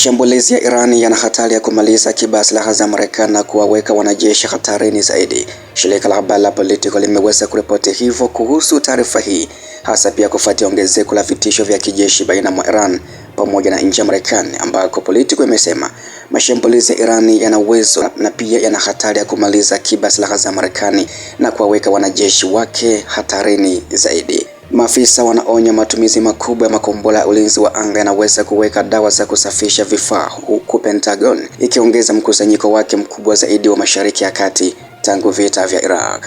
Mashambulizi ya Iran yana hatari ya kumaliza akiba ya silaha za Marekani na kuwaweka wanajeshi hatarini zaidi. Shirika la habari la Politico limeweza kuripoti hivyo kuhusu taarifa hii, hasa pia kufuatia ongezeko la vitisho vya kijeshi baina mwa Iran pamoja na nchi ya Marekani, ambako Politico imesema mashambulizi ya Iran yana uwezo na pia yana hatari ya kumaliza akiba ya silaha za Marekani na kuwaweka wanajeshi wake hatarini zaidi. Maafisa wanaonya matumizi makubwa ya makombora ya ulinzi wa anga yanaweza kuweka dawa za kusafisha vifaa, huku Pentagon ikiongeza mkusanyiko wake mkubwa zaidi wa Mashariki ya Kati tangu vita vya Iraq.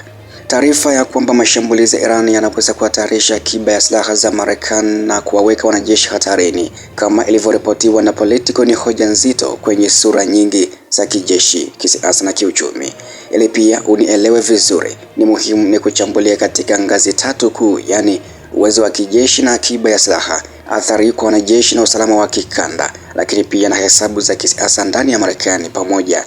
Taarifa ya kwamba mashambulizi ya Iran yanaweza kuhatarisha akiba ya silaha za Marekani na kuwaweka wanajeshi hatarini, kama ilivyoripotiwa na Politico, ni hoja nzito kwenye sura nyingi za kijeshi, kisiasa na kiuchumi. Ili pia unielewe vizuri, ni muhimu ni kuchambulia katika ngazi tatu kuu, yani uwezo wa kijeshi na akiba ya silaha, athari kwa wanajeshi na usalama wa kikanda, lakini pia na hesabu za kisiasa ndani ya Marekani pamoja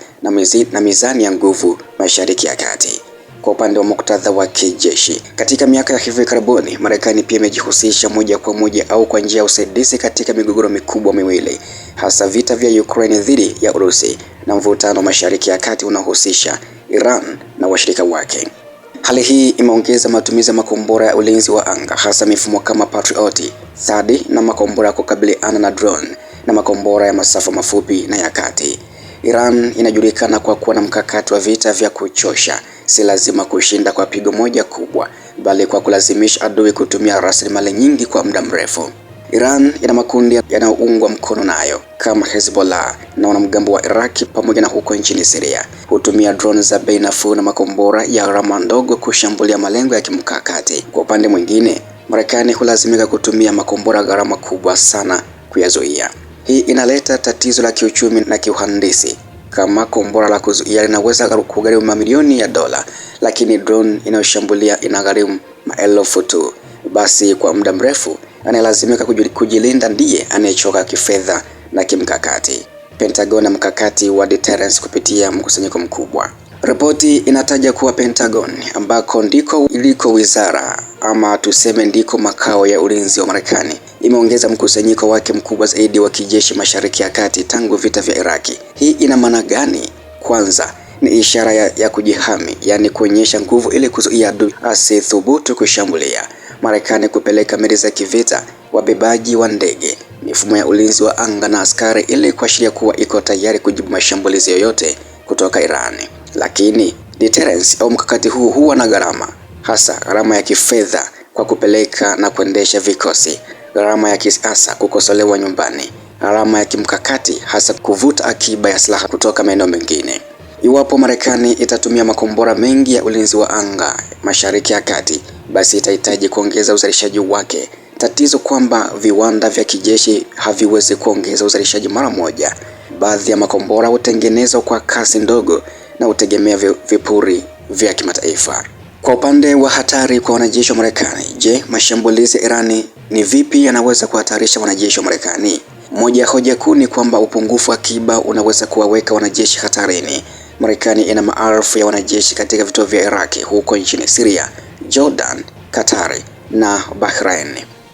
na mizani ya nguvu Mashariki ya Kati. Kwa upande wa muktadha wa kijeshi, katika miaka ya hivi karibuni, Marekani pia imejihusisha moja kwa moja au kwa njia ya usaidizi katika migogoro mikubwa miwili, hasa vita vya Ukraine dhidi ya Urusi na mvutano Mashariki ya Kati unaohusisha Iran na washirika wake. Hali hii imeongeza matumizi ya makombora ya ulinzi wa anga, hasa mifumo kama Patriot, THAAD na makombora ya kukabiliana na drone na makombora ya masafa mafupi na ya kati. Iran inajulikana kwa kuwa na mkakati wa vita vya kuchosha, si lazima kushinda kwa pigo moja kubwa, bali kwa kulazimisha adui kutumia rasilimali nyingi kwa muda mrefu. Iran ina makundi yanayoungwa mkono nayo kama Hezbollah na wanamgambo wa Iraki pamoja na huko nchini Syria. Hutumia drone za bei nafuu na makombora ya gharama ndogo kushambulia malengo ya kimkakati. Kwa upande mwingine, Marekani hulazimika kutumia makombora gharama kubwa sana kuyazuia. Hii inaleta tatizo la kiuchumi na kiuhandisi. Kama kombora la kuzuia linaweza kugharimu mamilioni ya dola, lakini drone inayoshambulia inagharimu maelfu tu, basi kwa muda mrefu anayelazimika kujilinda ndiye anayechoka kifedha na kimkakati. Pentagon na mkakati wa deterrence kupitia mkusanyiko mkubwa. Ripoti inataja kuwa Pentagon, ambako ndiko iliko wizara ama tuseme ndiko makao ya ulinzi wa Marekani, imeongeza mkusanyiko wake mkubwa zaidi wa kijeshi Mashariki ya Kati tangu vita vya Iraki. Hii ina maana gani? Kwanza ni ishara ya kujihami, yani kuonyesha nguvu ili kuzuia adui asithubutu kushambulia. Marekani kupeleka meli za kivita, wabebaji wa ndege, mifumo ya ulinzi wa anga na askari ili kuashiria kuwa iko tayari kujibu mashambulizi yoyote kutoka Iran. Lakini deterrence au mkakati huu huwa na gharama, hasa gharama ya kifedha kwa kupeleka na kuendesha vikosi, gharama ya kisiasa kukosolewa nyumbani, gharama ya kimkakati hasa kuvuta akiba ya silaha kutoka maeneo mengine. Iwapo Marekani itatumia makombora mengi ya ulinzi wa anga Mashariki ya Kati, basi itahitaji kuongeza uzalishaji wake. Tatizo kwamba viwanda vya kijeshi haviwezi kuongeza uzalishaji mara moja. Baadhi ya makombora hutengenezwa kwa kasi ndogo na hutegemea vipuri vya kimataifa. Kwa upande wa hatari kwa wanajeshi wa Marekani, je, mashambulizi ya Irani ni vipi yanaweza kuhatarisha wanajeshi wa Marekani? Moja ya hoja kuu ni kwamba upungufu wa akiba unaweza kuwaweka wanajeshi hatarini. Marekani ina maelfu ya wanajeshi katika vituo vya Iraki, huko nchini Syria, Jordan, Qatar na Bahrain.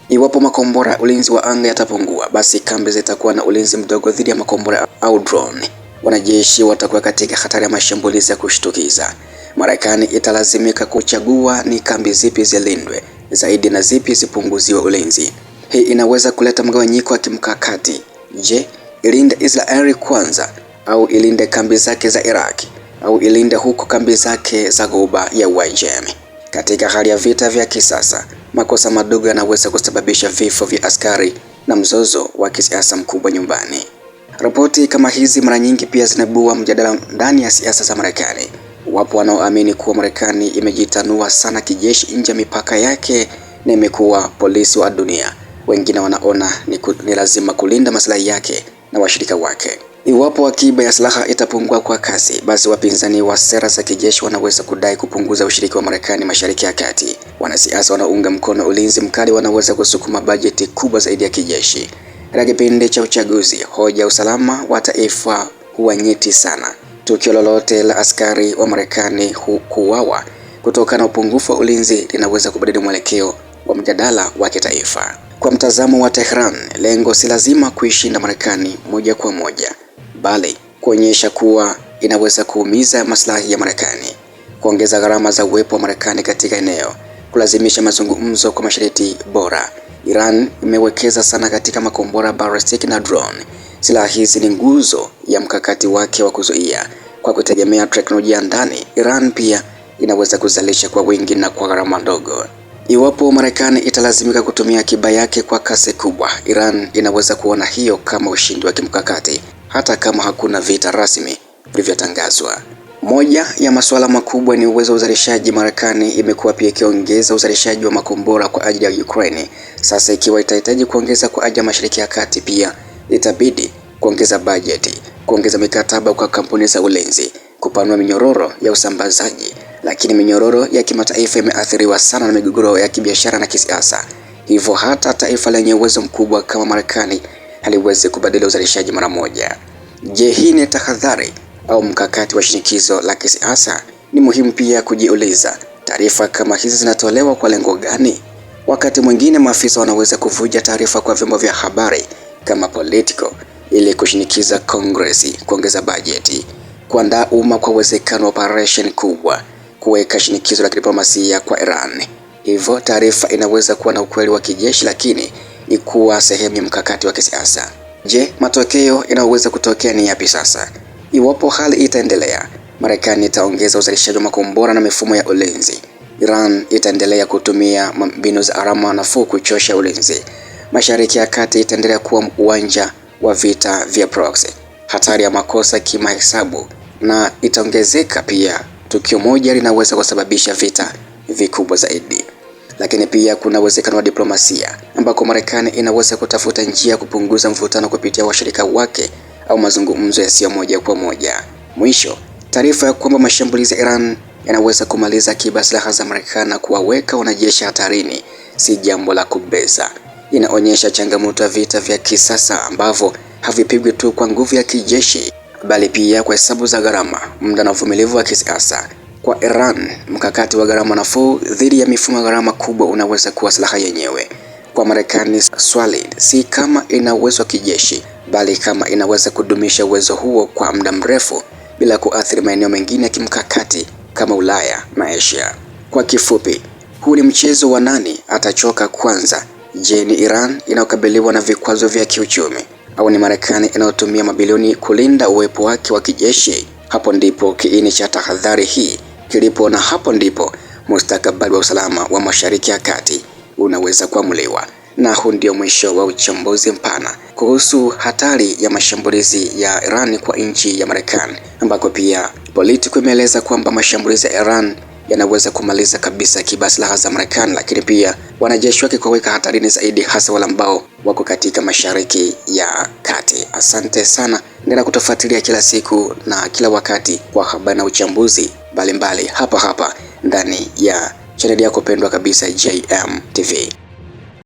Iwapo makombora ulinzi wa anga yatapungua, basi kambi zitakuwa na ulinzi mdogo dhidi ya makombora au drone. Wanajeshi watakuwa katika hatari ya mashambulizi ya kushtukiza. Marekani italazimika kuchagua ni kambi zipi zilindwe zaidi na zipi zipunguziwe ulinzi. Hii inaweza kuleta mgawanyiko wa kimkakati. Je, ilinde Israeli kwanza au ilinde kambi zake za Iraq au ilinde huko kambi zake za Ghuba ya Uajemi? Katika hali ya vita vya kisasa, makosa madogo yanaweza kusababisha vifo vya askari na mzozo wa kisiasa mkubwa nyumbani. Ripoti kama hizi mara nyingi pia zinaibua mjadala ndani ya siasa za Marekani. Wapo wanaoamini kuwa Marekani imejitanua sana kijeshi nje ya mipaka yake na imekuwa polisi wa dunia. Wengine wanaona ni lazima kulinda maslahi yake na washirika wake. Iwapo akiba ya silaha itapungua kwa kasi, basi wapinzani wa sera za kijeshi wanaweza kudai kupunguza ushiriki wa Marekani Mashariki ya Kati. Wanasiasa wanaunga mkono ulinzi mkali wanaweza kusukuma bajeti kubwa zaidi ya kijeshi. Katika kipindi cha uchaguzi, hoja ya usalama wa taifa huwa nyeti sana. Tukio lolote la askari wa Marekani kuuawa kutokana na upungufu wa ulinzi linaweza kubadili mwelekeo wa mjadala wa kitaifa. Kwa mtazamo wa Tehran, lengo si lazima kuishinda Marekani moja kwa moja, bali kuonyesha kuwa inaweza kuumiza maslahi ya Marekani, kuongeza gharama za uwepo wa Marekani katika eneo, kulazimisha mazungumzo kwa masharti bora. Iran imewekeza sana katika makombora ballistic na drone. Silaha hizi ni nguzo ya mkakati wake wa kuzuia. Kwa kutegemea teknolojia ndani, Iran pia inaweza kuzalisha kwa wingi na kwa gharama ndogo. Iwapo Marekani italazimika kutumia akiba yake kwa kasi kubwa, Iran inaweza kuona hiyo kama ushindi wa kimkakati, hata kama hakuna vita rasmi vilivyotangazwa. Moja ya masuala makubwa ni uwezo wa uzalishaji. Marekani imekuwa pia ikiongeza uzalishaji wa makombora kwa ajili ya Ukraine. Sasa ikiwa itahitaji kuongeza kwa ajili ya Mashariki ya Kati, pia itabidi kuongeza bajeti, kuongeza mikataba kwa kampuni za ulinzi, kupanua minyororo ya usambazaji. Lakini minyororo ya kimataifa imeathiriwa sana na migogoro ya kibiashara na kisiasa. Hivyo hata taifa lenye uwezo mkubwa kama Marekani haliwezi kubadili uzalishaji mara moja. Je, hii ni tahadhari au mkakati wa shinikizo la kisiasa? Ni muhimu pia kujiuliza, taarifa kama hizi zinatolewa kwa lengo gani? Wakati mwingine maafisa wanaweza kuvuja taarifa kwa vyombo vya habari kama Politico ili kushinikiza Kongresi kuongeza bajeti, kuandaa umma kwa uwezekano wa operation kubwa, kuweka shinikizo la kidiplomasia kwa Iran. Hivyo taarifa inaweza kuwa na ukweli wa kijeshi, lakini ni kuwa sehemu ya mkakati wa kisiasa. Je, matokeo yanayoweza kutokea ni yapi sasa? Iwapo hali itaendelea, Marekani itaongeza uzalishaji wa makombora na mifumo ya ulinzi. Iran itaendelea kutumia mbinu za gharama nafuu kuchosha ulinzi. Mashariki ya Kati itaendelea kuwa uwanja wa vita vya proxy. Hatari ya makosa kimahesabu na itaongezeka pia. Tukio moja linaweza kusababisha vita vikubwa zaidi. Lakini pia kuna uwezekano wa diplomasia ambako Marekani inaweza kutafuta njia ya kupunguza mvutano kupitia washirika wake au mazungumzo yasiyo moja kwa moja. Mwisho, taarifa ya kwamba mashambulizi ya Iran yanaweza kumaliza akiba silaha za Marekani na kuwaweka wanajeshi hatarini si jambo la kubeza. Inaonyesha changamoto ya vita vya kisasa ambavyo havipigwi tu kwa nguvu ya kijeshi, bali pia kwa hesabu za gharama, muda na uvumilivu wa kisiasa. Kwa Iran, mkakati wa gharama nafuu dhidi ya mifumo ya gharama kubwa unaweza kuwa silaha yenyewe. Kwa Marekani, swali si kama ina uwezo wa kijeshi, bali kama inaweza kudumisha uwezo huo kwa muda mrefu bila kuathiri maeneo mengine ya kimkakati kama Ulaya na Asia. Kwa kifupi, huu ni mchezo wa nani atachoka kwanza. Je, ni Iran inayokabiliwa na vikwazo vya kiuchumi au ni Marekani inayotumia mabilioni kulinda uwepo wake wa kijeshi? Hapo ndipo kiini cha tahadhari hii kilipo, na hapo ndipo mustakabali wa usalama wa Mashariki ya Kati unaweza kuamuliwa. Na huu ndio mwisho wa uchambuzi mpana kuhusu hatari ya mashambulizi ya Iran kwa nchi ya Marekani, ambako pia Politico imeeleza kwamba mashambulizi ya Iran yanaweza kumaliza kabisa akiba silaha za Marekani, lakini pia wanajeshi wake kuweka hatarini zaidi, hasa wale ambao wako katika Mashariki ya Kati. Asante sana, endelea kutufuatilia kila siku na kila wakati kwa habari na uchambuzi mbalimbali hapa ndani ya chaneli yako pendwa kabisa JM TV.